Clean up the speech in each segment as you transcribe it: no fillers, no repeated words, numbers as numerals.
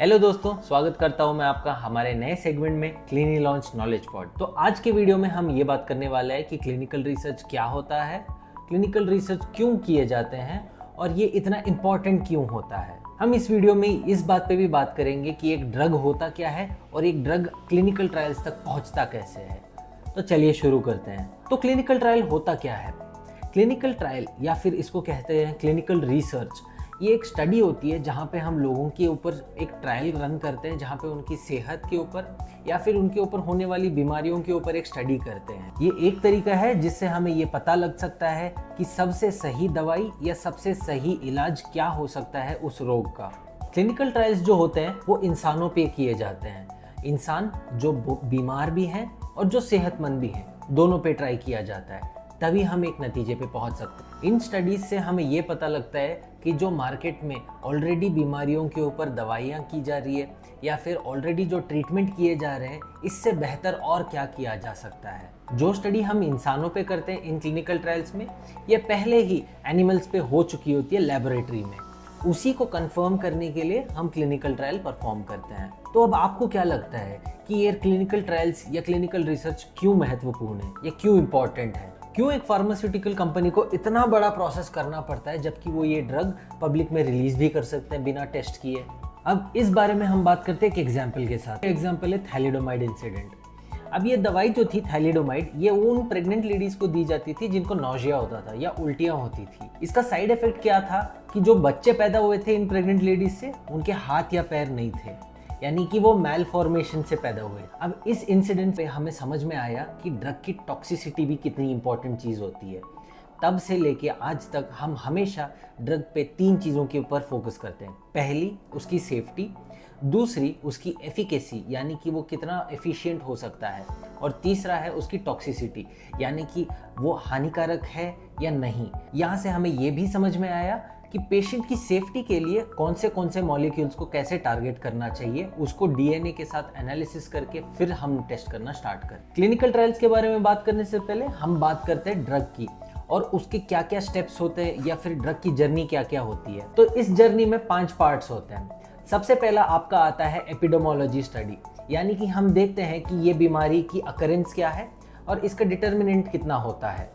Hello दोस्तों, स्वागत करता हूं मैं आपका हमारे नए सेगमेंट में क्लिनी लॉन्च नॉलेज पॉड। तो आज के वीडियो में हम ये बात करने वाले हैं कि क्लिनिकल रिसर्च क्या होता है, क्लिनिकल रिसर्च क्यों किए जाते हैं और ये इतना इम्पोर्टेंट क्यों होता है। हम इस वीडियो में इस बात पे भी बात करेंगे कि एक ड्रग होता क्या है और एक ड्रग क्लिनिकल ट्रायल्स तक पहुंचता कैसे है। तो चलिए शुरू करते हैं। तो क्लिनिकल ट्रायल होता क्या है? क्लिनिकल ट्रायल या फिर इसको कहते हैं क्लिनिकल रिसर्च, ये एक स्टडी होती है जहाँ पे हम लोगों के ऊपर एक ट्रायल रन करते हैं, जहाँ पे उनकी सेहत के ऊपर या फिर उनके ऊपर होने वाली बीमारियों के ऊपर एक स्टडी करते हैं। ये एक तरीका है जिससे हमें ये पता लग सकता है कि सबसे सही दवाई या सबसे सही इलाज क्या हो सकता है उस रोग का। क्लिनिकल ट्रायल्स जो होते हैं वो इंसानों पे किए जाते हैं। इंसान जो बीमार भी हैं और जो सेहतमंद भी हैं, दोनों पे ट्राई किया जाता है, तभी हम एक नतीजे पे पहुंच सकते हैं। इन स्टडीज से हमें ये पता लगता है कि जो मार्केट में ऑलरेडी बीमारियों के ऊपर दवाइयाँ की जा रही है या फिर ऑलरेडी जो ट्रीटमेंट किए जा रहे हैं, इससे बेहतर और क्या किया जा सकता है। जो स्टडी हम इंसानों पे करते हैं इन क्लिनिकल ट्रायल्स में, ये पहले ही एनिमल्स पे हो चुकी होती है लेबोरेटरी में। उसी को कंफर्म करने के लिए हम क्लिनिकल ट्रायल परफॉर्म करते हैं। तो अब आपको क्या लगता है कि ये क्लिनिकल ट्रायल्स या क्लिनिकल रिसर्च क्यों महत्वपूर्ण है या क्यों इम्पोर्टेंट है? क्यों एक फार्मास्यूटिकल कंपनी को इतना बड़ा प्रोसेस करना पड़ता है जबकि वो ये ड्रग पब्लिक में रिलीज भी कर सकते हैं बिना टेस्ट किए? अब इस बारे में हम बात करते हैं एक एग्जाम्पल के साथ। एग्जाम्पल है थैलिडोमाइड इंसिडेंट। अब ये दवाई जो थी थैलिडोमाइड, ये उन प्रेग्नेंट लेडीज को दी जाती थी जिनको नौजिया होता था या उल्टियां होती थी। इसका साइड इफेक्ट क्या था कि जो बच्चे पैदा हुए थे इन प्रेग्नेंट लेडीज से, उनके हाथ या पैर नहीं थे, यानी कि वो मैलफॉर्मेशन से पैदा हुए। अब इस इंसिडेंट पे हमें समझ में आया कि ड्रग की टॉक्सिसिटी भी कितनी इंपॉर्टेंट चीज़ होती है। तब से लेके आज तक हम हमेशा ड्रग पे 3 चीज़ों के ऊपर फोकस करते हैं। पहली, उसकी सेफ्टी, दूसरी उसकी एफिकेसी यानी कि वो कितना एफिशिएंट हो सकता है, और तीसरा है उसकी टॉक्सिसिटी यानी कि वो हानिकारक है या नहीं। यहाँ से हमें ये भी समझ में आया कि पेशेंट की सेफ्टी के लिए कौन से मॉलिक्यूल्स को कैसे टारगेट करना चाहिए, उसको डीएनए के साथ एनालिसिस करके फिर हम टेस्ट करना स्टार्ट करें। क्लिनिकल ट्रायल्स के बारे में बात करने से पहले हम बात करते हैं ड्रग की और उसके क्या क्या स्टेप्स होते हैं या फिर ड्रग की जर्नी क्या क्या होती है। तो इस जर्नी में 5 पार्ट्स होते हैं। सबसे पहला आपका आता है एपिडेमोलॉजी स्टडी, यानी कि हम देखते हैं कि ये बीमारी की अकरेंस क्या है और इसका डिटर्मिनेंट कितना होता है।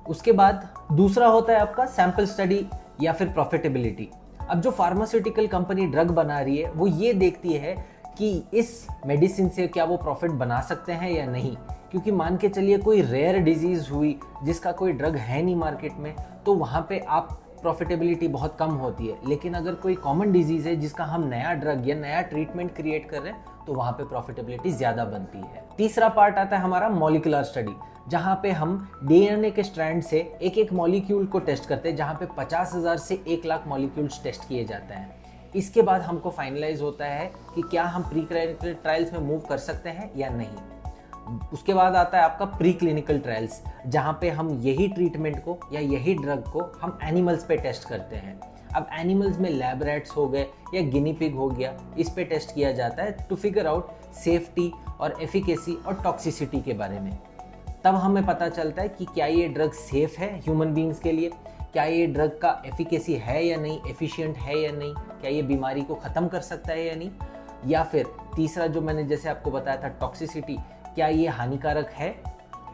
उसके बाद दूसरा होता है आपका सैंपल स्टडी या फिर प्रॉफिटेबिलिटी। अब जो फार्मास्यूटिकल कंपनी ड्रग बना रही है वो ये देखती है कि इस मेडिसिन से क्या वो प्रॉफिट बना सकते हैं या नहीं, क्योंकि मान के चलिए कोई रेयर डिजीज हुई जिसका कोई ड्रग है नहीं मार्केट में, तो वहाँ पे आप प्रॉफिटेबिलिटी बहुत कम होती है। लेकिन अगर कोई कॉमन डिजीज है जिसका हम नया ड्रग या नया ट्रीटमेंट क्रिएट कर रहे हैं, तो वहाँ पे प्रॉफिटेबिलिटी ज़्यादा बनती है। तीसरा पार्ट आता है हमारा मॉलिक्यूलर स्टडी, जहाँ पे हम डीएनए के स्ट्रैंड से एक एक मॉलिक्यूल को टेस्ट करते हैं, जहाँ पे 50,000 से 1 लाख मॉलिक्यूल्स टेस्ट किए जाते हैं। इसके बाद हमको फाइनलाइज होता है कि क्या हम प्री क्लिनिकल ट्रायल्स में मूव कर सकते हैं या नहीं। उसके बाद आता है आपका प्री क्लिनिकल ट्रायल्स, जहाँ पे हम यही ट्रीटमेंट को या यही ड्रग को हम एनिमल्स पे टेस्ट करते हैं। अब एनिमल्स में लैब रैट्स हो गए या गिनी पिग हो गया, इस पे टेस्ट किया जाता है टू फिगर आउट सेफ्टी और एफिकेसी और टॉक्सिसिटी के बारे में। तब हमें पता चलता है कि क्या ये ड्रग सेफ है ह्यूमन बींग्स के लिए, क्या ये ड्रग का एफिकेसी है या नहीं, एफिशिएंट है या नहीं, क्या ये बीमारी को ख़त्म कर सकता है या नहीं, या फिर तीसरा जो मैंने जैसे आपको बताया था टॉक्सिसिटी, क्या ये हानिकारक है,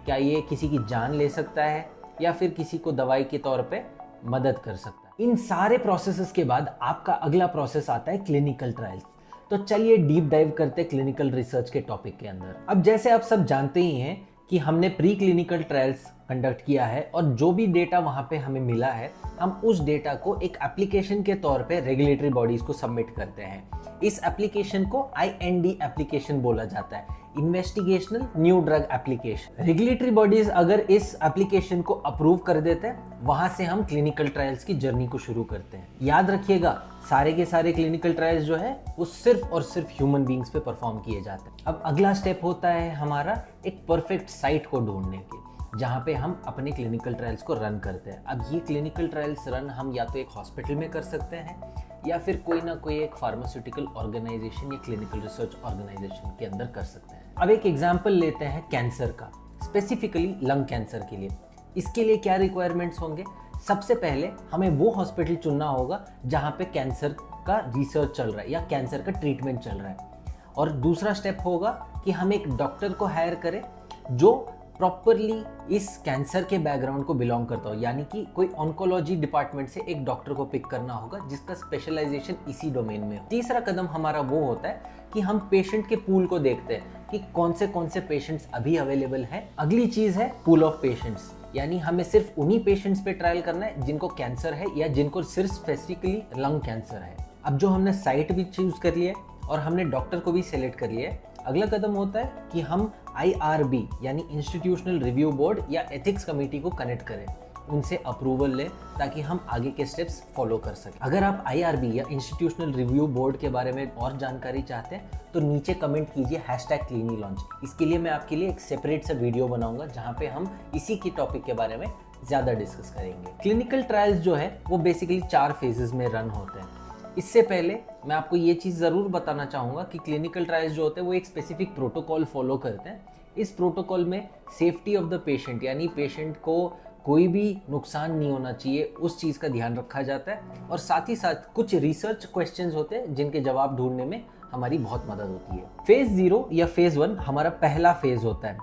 क्या ये किसी की जान ले सकता है या फिर किसी को दवाई के तौर पे मदद कर सकता है। इन सारे प्रोसेसेस के बाद आपका अगला प्रोसेस आता है क्लिनिकल ट्रायल्स। तो चलिए डीप डाइव करते हैं क्लिनिकल रिसर्च के टॉपिक के अंदर। अब जैसे आप सब जानते ही हैं कि हमने प्री क्लिनिकल ट्रायल्स कंडक्ट किया है और जो भी डेटा वहाँ पे हमें मिला है, हम उस डेटा को एक एप्लीकेशन के तौर पे रेगुलेटरी बॉडीज को सबमिट करते हैं। इस एप्लीकेशन को IND एप्लीकेशन बोला जाता है, investigational new drug application. Regulatory bodies अगर इस एप्लीकेशन को अप्रूव कर देते हैं, वहां से हम क्लिनिकल ट्रायल्स की जर्नी को शुरू करते हैं। याद रखिएगा, सारे के सारे क्लिनिकल ट्रायल्स जो है वो सिर्फ और सिर्फ ह्यूमन बींग्स पे परफॉर्म किए जाते हैं। अब अगला स्टेप होता है हमारा एक परफेक्ट साइट को ढूंढने के, जहाँ पे हम अपने क्लिनिकल ट्रायल्स को रन करते हैं। अब ये क्लिनिकल ट्रायल्स रन हम या तो एक हॉस्पिटल में कर सकते हैं या फिर कोई ना कोई एक फार्मास्यूटिकल ऑर्गेनाइजेशन या क्लिनिकल रिसर्च ऑर्गेनाइजेशन के अंदर कर सकते हैं। अब एक एग्जाम्पल लेते हैं कैंसर का, स्पेसिफिकली लंग कैंसर के लिए। इसके लिए क्या रिक्वायरमेंट्स होंगे? सबसे पहले हमें वो हॉस्पिटल चुनना होगा जहाँ पे कैंसर का रिसर्च चल रहा है या कैंसर का ट्रीटमेंट चल रहा है। और दूसरा स्टेप होगा कि हम एक डॉक्टर को हायर करें जो प्रॉपरली इस कैंसर के बैकग्राउंड को बिलोंग करता हो, यानी कि कोई ऑन्कोलॉजी डिपार्टमेंट से एक डॉक्टर को पिक करना होगा जिसका स्पेशलाइजेशन इसी डोमेन में हो। तीसरा कदम हमारा वो होता है कि हम पेशेंट के पूल को देखते हैं कि कौन से पेशेंट्स अभी अवेलेबल हैं। अगली चीज है पूल ऑफ पेशेंट्स, यानी हमें सिर्फ उन्हीं पेशेंट्स पे ट्रायल करना है जिनको कैंसर है या जिनको सिर्फ स्पेसिफिकली लंग कैंसर है। अब जो हमने साइट भी चूज कर लिया है और हमने डॉक्टर को भी सिलेक्ट कर लिया है, अगला कदम होता है कि हम IRB यानी इंस्टीट्यूशनल रिव्यू बोर्ड या एथिक्स कमेटी को कनेक्ट करें, उनसे अप्रूवल लें ताकि हम आगे के स्टेप्स फॉलो कर सकें। अगर आप IRB या इंस्टीट्यूशनल रिव्यू बोर्ड के बारे में और जानकारी चाहते हैं तो नीचे कमेंट कीजिए #क्लीनीलॉन्च। इसके लिए मैं आपके लिए एक सेपरेट सा वीडियो बनाऊंगा जहाँ पे हम इसी की टॉपिक के बारे में ज़्यादा डिस्कस करेंगे। क्लिनिकल ट्रायल्स जो है वो बेसिकली 4 फेजेस में रन होते हैं। इससे पहले मैं आपको ये चीज़ ज़रूर बताना चाहूँगा कि क्लिनिकल ट्रायल्स जो होते हैं वो एक स्पेसिफिक प्रोटोकॉल फॉलो करते हैं। इस प्रोटोकॉल में सेफ्टी ऑफ द पेशेंट यानी पेशेंट को कोई भी नुकसान नहीं होना चाहिए, उस चीज़ का ध्यान रखा जाता है। और साथ ही साथ कुछ रिसर्च क्वेश्चंस होते हैं जिनके जवाब ढूंढने में हमारी बहुत मदद होती है। फेज़ 0 या फेज़ 1 हमारा पहला फेज़ होता है।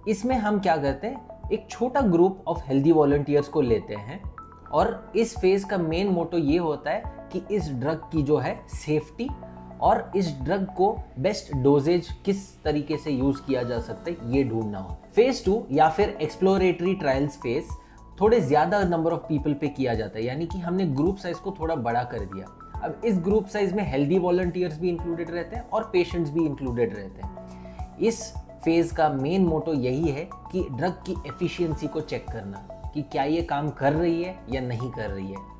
इसमें हम क्या करते हैं, एक छोटा ग्रुप ऑफ हेल्दी वॉलंटियर्स को लेते हैं और इस फेज़ का मेन मोटो ये होता है कि इस ड्रग की जो है सेफ्टी और इस ड्रग को बेस्ट डोजेज किस तरीके से यूज किया जा सकता है ये ढूंढना हो। फेज 2 या फिर एक्सप्लोरेटरी ट्रायल्स फेज थोड़े ज्यादा नंबर ऑफ पीपल पे किया जाता है, यानी कि हमने ग्रुप साइज को थोड़ा बड़ा कर दिया। अब इस ग्रुप साइज में हेल्दी वॉलंटियर्स भी इंक्लूडेड रहते हैं और पेशेंट्स भी इंक्लूडेड रहते हैं। इस फेज का मेन मोटो यही है कि ड्रग की एफिशिएंसी को चेक करना कि क्या ये काम कर रही है या नहीं कर रही है।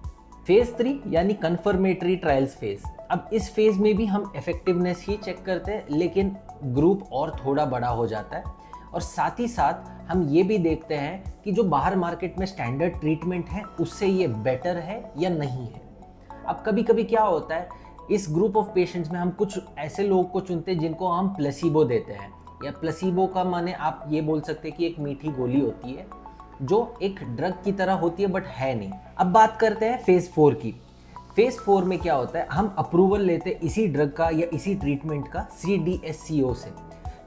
फेज 3 यानी कंफर्मेटरी ट्रायल्स फेज। अब इस फेज में भी हम इफेक्टिवनेस ही चेक करते हैं, लेकिन ग्रुप और थोड़ा बड़ा हो जाता है और साथ ही साथ हम ये भी देखते हैं कि जो बाहर मार्केट में स्टैंडर्ड ट्रीटमेंट है उससे ये बेटर है या नहीं है। अब कभी कभी क्या होता है, इस ग्रुप ऑफ पेशेंट्स में हम कुछ ऐसे लोग को चुनते हैं जिनको हम प्लेसिबो देते हैं, या प्लेसिबो का माने आप ये बोल सकते हैं कि एक मीठी गोली होती है जो एक ड्रग की तरह होती है बट है नहीं। अब बात करते हैं फेज 4 की। फेज 4 में क्या होता है, हम अप्रूवल लेते हैं इसी ड्रग का या इसी ट्रीटमेंट का CDSCO से,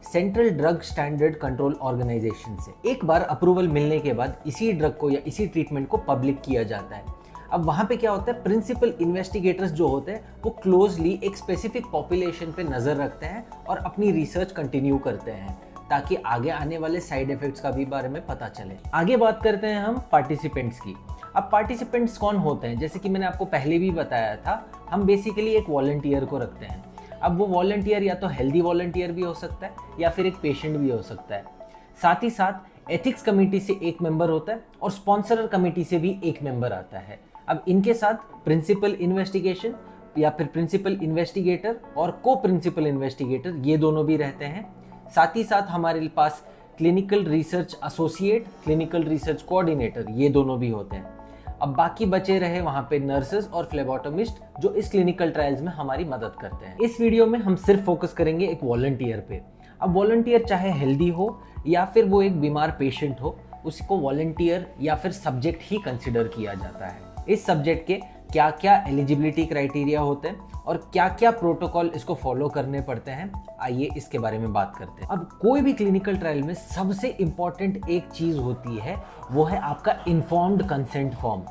central drug standard control organisation से। एक बार अप्रूवल मिलने के बाद इसी ड्रग को या इसी ट्रीटमेंट को पब्लिक किया जाता है। अब वहाँ पे क्या होता है, प्रिंसिपल इन्वेस्टिगेटर्स जो होते हैं वो क्लोजली एक स्पेसिफिक पॉपुलेशन पे नज़र रखते हैं और अपनी रिसर्च कंटिन्यू करते हैं ताकि आगे आने वाले साइड इफेक्ट्स का भी बारे में पता चले। आगे बात करते हैं हम पार्टिसिपेंट्स की। अब पार्टिसिपेंट्स कौन होते हैं, जैसे कि मैंने आपको पहले भी बताया था, हम बेसिकली एक वॉलंटियर को रखते हैं। अब वो वॉलंटियर या तो हेल्दी वॉलंटियर भी हो सकता है या फिर एक पेशेंट भी हो सकता है। साथ ही साथ एथिक्स कमेटी से एक मेंबर होता है और स्पॉन्सरर कमेटी से भी एक मेंबर आता है। अब इनके साथ प्रिंसिपल इन्वेस्टिगेशन या फिर प्रिंसिपल इन्वेस्टिगेटर और को प्रिंसिपल इन्वेस्टिगेटर ये दोनों भी रहते हैं। साथ ही साथ हमारे पास clinical research associate, clinical research coordinator ये दोनों भी होते हैं। अब बाकी बचे रहे वहाँ पे नर्सेज और फ्लेबोटोमिस्ट जो इस क्लिनिकल ट्रायल्स में हमारी मदद करते हैं। इस वीडियो में हम सिर्फ फोकस करेंगे एक वॉलंटियर पे। अब वॉलंटियर चाहे हेल्दी हो या फिर वो एक बीमार पेशेंट हो, उसको वॉलंटियर या फिर सब्जेक्ट ही कंसिडर किया जाता है। इस सब्जेक्ट के क्या क्या एलिजिबिलिटी क्राइटेरिया होते हैं और क्या क्या प्रोटोकॉल इसको फॉलो करने पड़ते हैं, आइए इसके बारे में बात करते हैं। अब कोई भी क्लिनिकल ट्रायल में सबसे इम्पॉर्टेंट एक चीज़ होती है, वो है आपका इन्फॉर्म्ड कंसेंट फॉर्म।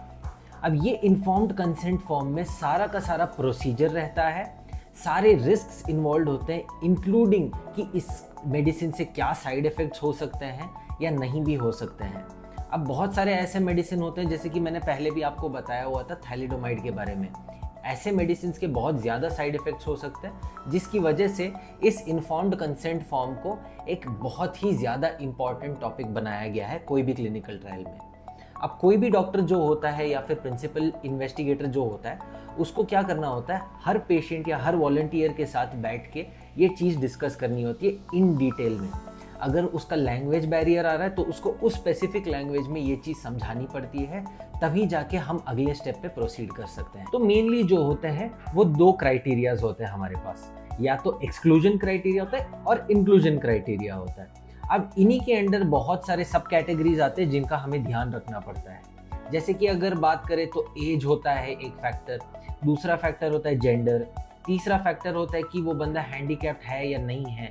अब ये इन्फॉर्म्ड कंसेंट फॉर्म में सारा का सारा प्रोसीजर रहता है, सारे रिस्क्स इन्वॉल्व होते हैं, इंक्लूडिंग कि इस मेडिसिन से क्या साइड इफ़ेक्ट्स हो सकते हैं या नहीं भी हो सकते हैं। अब बहुत सारे ऐसे मेडिसिन होते हैं, जैसे कि मैंने पहले भी आपको बताया हुआ था थैलिडोमाइड के बारे में। ऐसे मेडिसिन के बहुत ज़्यादा साइड इफ़ेक्ट्स हो सकते हैं, जिसकी वजह से इस इन्फॉर्म्ड कंसेंट फॉर्म को एक बहुत ही ज़्यादा इम्पॉर्टेंट टॉपिक बनाया गया है कोई भी क्लिनिकल ट्रायल में। अब कोई भी डॉक्टर जो होता है या फिर प्रिंसिपल इन्वेस्टिगेटर जो होता है, उसको क्या करना होता है, हर पेशेंट या हर वॉलंटियर के साथ बैठ के ये चीज़ डिस्कस करनी होती है इन डिटेल में। अगर उसका लैंग्वेज बैरियर आ रहा है तो उसको उस स्पेसिफिक लैंग्वेज में ये चीज़ समझानी पड़ती है, तभी जाके हम अगले स्टेप पे प्रोसीड कर सकते हैं। तो मेनली जो होते हैं वो 2 क्राइटेरियाज होते हैं हमारे पास, या तो एक्सक्लूजन क्राइटेरिया होता है और इंक्लूजन क्राइटेरिया होता है। अब इन्हीं के अंडर बहुत सारे सब कैटेगरीज आते हैं जिनका हमें ध्यान रखना पड़ता है। जैसे कि अगर बात करें तो एज होता है एक फैक्टर, दूसरा फैक्टर होता है जेंडर, तीसरा फैक्टर होता है कि वो बंदा हैंडीकैप्ड है या नहीं है,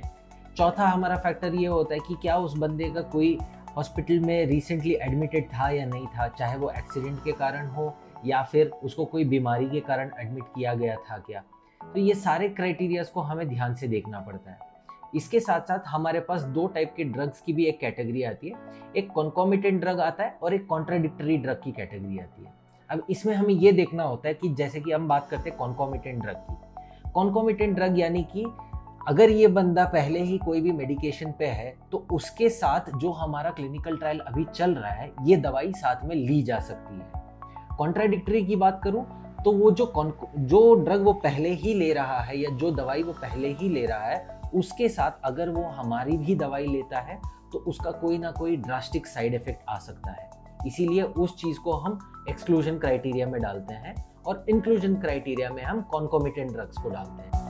चौथा हमारा फैक्टर ये होता है कि क्या उस बंदे का कोई हॉस्पिटल में रिसेंटली एडमिटेड था या नहीं था, चाहे वो एक्सीडेंट के कारण हो या फिर उसको कोई बीमारी के कारण एडमिट किया गया था क्या। तो ये सारे क्राइटेरियाज को हमें ध्यान से देखना पड़ता है। इसके साथ साथ हमारे पास दो टाइप के ड्रग्स की भी एक कैटेगरी आती है, एक कॉन्कोमिटेंट ड्रग आता है और एक कॉन्ट्राडिक्टरी ड्रग की कैटेगरी आती है। अब इसमें हमें ये देखना होता है कि जैसे कि हम बात करते हैं कॉन्कोमिटेंट ड्रग की। कॉन्कोमिटेंट ड्रग यानी कि अगर ये बंदा पहले ही कोई भी मेडिकेशन पे है तो उसके साथ जो हमारा क्लिनिकल ट्रायल अभी चल रहा है ये दवाई साथ में ली जा सकती है। कॉन्ट्राडिक्टरी की बात करूं तो वो जो ड्रग वो पहले ही ले रहा है या जो दवाई वो पहले ही ले रहा है उसके साथ अगर वो हमारी भी दवाई लेता है तो उसका कोई ना कोई ड्रास्टिक साइड इफेक्ट आ सकता है। इसीलिए उस चीज को हम एक्सक्लूजन क्राइटेरिया में डालते हैं और इंक्लूजन क्राइटेरिया में हम कॉन्कोमिटेंट ड्रग्स को डालते हैं।